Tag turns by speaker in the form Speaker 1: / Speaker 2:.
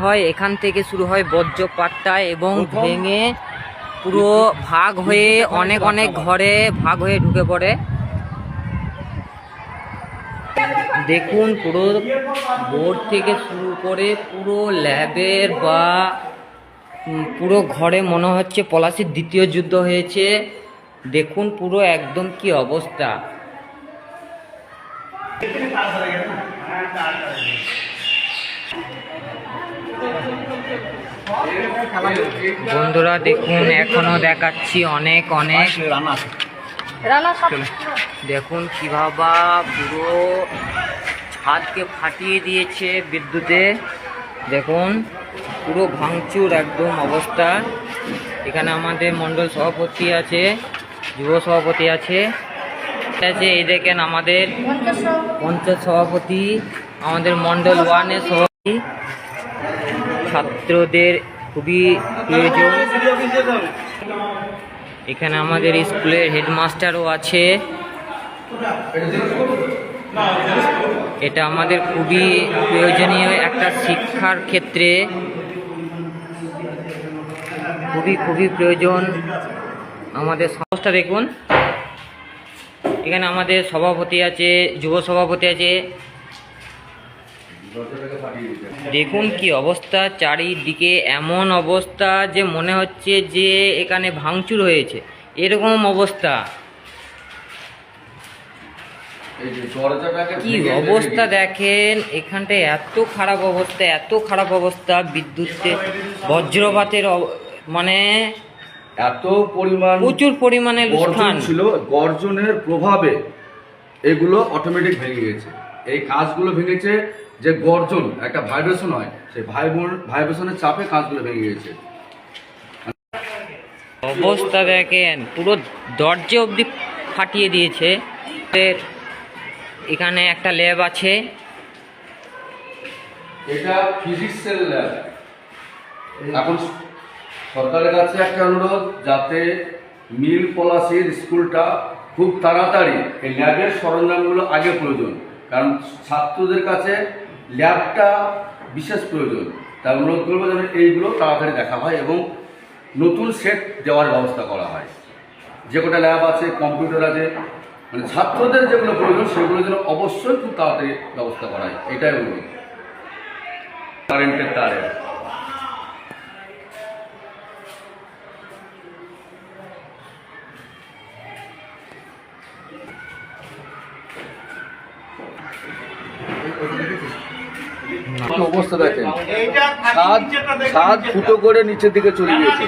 Speaker 1: হয় এখান থেকে শুরু হয় বজ্রপাতটা এবং ভেঙে পুরো ভাগ হয়ে অনেক অনেক ঘরে ভাগ হয়ে ঢুকে পড়ে। দেখুন পুরো বোর্ড থেকে শুরু করে পুরো ল্যাবের বা পুরো ঘরে মনে হচ্ছে পলাশির দ্বিতীয় যুদ্ধ হয়েছে। দেখুন পুরো একদম কি অবস্থা। বন্ধুরা দেখুন এখনো দেখাচ্ছি অনেক অনেক দেখুন কিভাবে পুরো ছাদকে ফাটিয়ে দিয়েছে বিদ্যুতে। দেখুন পুরো ভাঙচুর একদম অবস্থা। এখানে আমাদের মণ্ডল সভাপতি আছে, যুব সভাপতি আছে। এই দেখেন আমাদের পঞ্চায়েত সভাপতি, আমাদের মণ্ডল 1-এর সভাপতি। ছাত্রদের খুবই প্রয়োজন। এখানে আমাদের স্কুলের হেডমাস্টারও আছে। এটা আমাদের খুবই প্রয়োজনীয় একটা শিক্ষার ক্ষেত্রে খুবই প্রয়োজন। আমাদের সমস্যা দেখুন, এখানে আমাদের সভাপতি আছে, যুব সভাপতি আছে। দেখুন কি অবস্থা, চারিদিকে এমন অবস্থা যে মনে হচ্ছে যে এখানে ভাঙচুর হয়েছে, এরকম অবস্থা। কি অবস্থা দেখেন এখানটায়, এত খারাপ অবস্থা। বিদ্যুতে বজ্রপাতের মানে
Speaker 2: এত পরিমাণ
Speaker 1: প্রচুর পরিমাণে লোকসান
Speaker 2: ছিল, গর্জনের প্রভাবে এগুলো অটোমেটিক ভেঙে গেছে। এই কাঁচগুলো ভেঙেছে, যে গর্জন একটা ভাইব্রেশন হয়, সেই ভাইব্রেশনের চাপে কাঁচগুলো ভেঙে গেছে।
Speaker 1: অবস্থা দেখেন পুরো দরজা অবধি ফাটিয়ে দিয়েছে। এখানে একটা ল্যাব আছে,
Speaker 2: এটা ফিজিক্সের ল্যাব। এখন সরকারের কাছে একটা অনুরোধ, যাতে মিল পলাশির স্কুলটা খুব তাড়াতাড়ি এই ল্যাবের সরঞ্জামগুলো আগে প্রয়োজন, কারণ ছাত্রদের কাছে ল্যাবটা বিশেষ প্রয়োজন। তাই অনুরোধ করবো যেন এইগুলো তাড়াতাড়ি দেখা হয় এবং নতুন সেট দেওয়ার ব্যবস্থা করা হয়। যে কটা ল্যাব আছে, কম্পিউটার আছে, মানে ছাত্রদের যেগুলো প্রয়োজন সেগুলো যেন অবশ্যই খুব তাড়াতাড়ি ব্যবস্থা করা হয়, এটাই অনুরোধ। কারেন্টের তারে অবস্থা দেখেন, ছাদ ফুটো করে নিচের দিকে চলে গিয়েছে।